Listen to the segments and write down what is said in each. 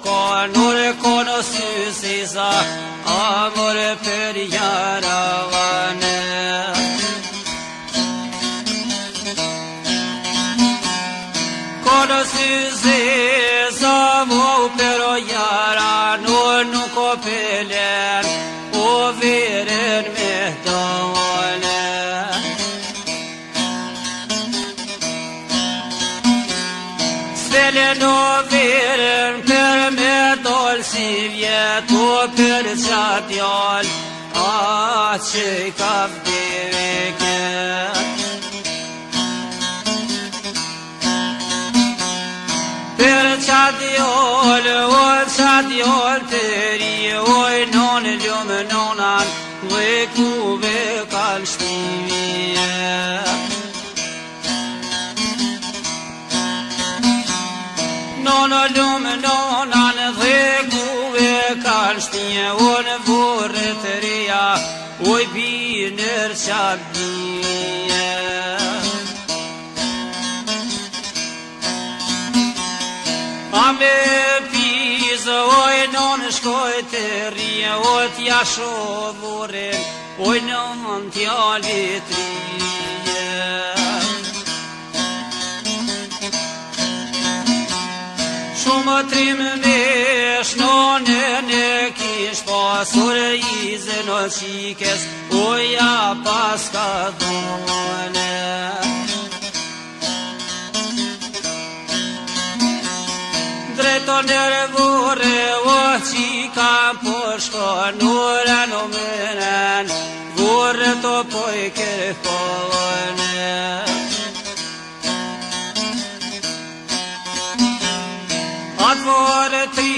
ka nur kono sysiza amor për jaravane kono sysiza vo për jara nur nuk o pelen o veren me dole Svelen o veren për me dol si vjet o për qatjall a që I ka vdeket për qatjall o qatjall të ri oj non ljumë nonan ve kuve kan shtivje Nono lumë nonan dhe kuve kan shtije o në vorë të reja oj binër qabdije A me pizë oj non shkoj të rije o t'ja shovurin oj non t'ja litrije Shumë trim nesh nonën e kish pasur izën o qikes oja pas ka dhone Dreto nervore o qika po shkonure në mënen Vore to po I kërkone Atvore tri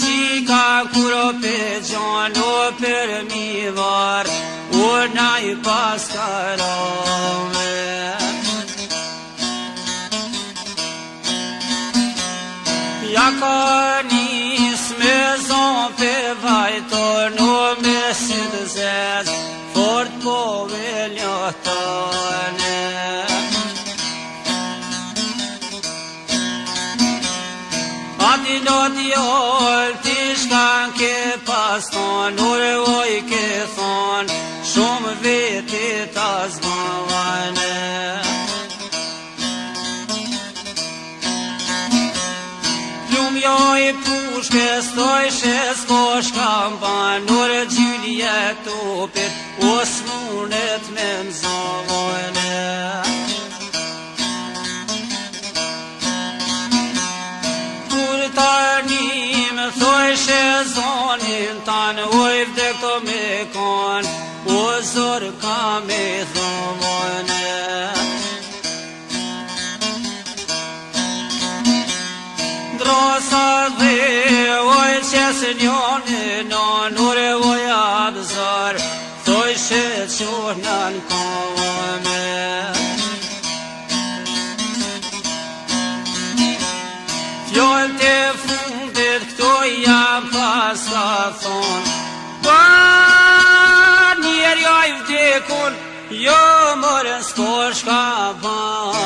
qika kuro pe gjon o për mi var o na I pas karame Ja ka nis me zon pe vajtor no me sidëzez fort po veljotane Ati do t'joll t'i shkan ke pas ton Ure oj ke thon Shumë veti ta zbavane Plum jo I pushkes Toj shes ko shkam ban Ure gjylje topit Os munet me mzavane Tarnim thoj shezonin tan oj vdek to me kon o zor ka me dhomone Drosa dhe oj qesenjonin non ure oj abzar thoj shezonan kome Fjoll të fundit këto jam pas ka thon Ba njerë jo I vdekun Jo mërën s'ko shka ban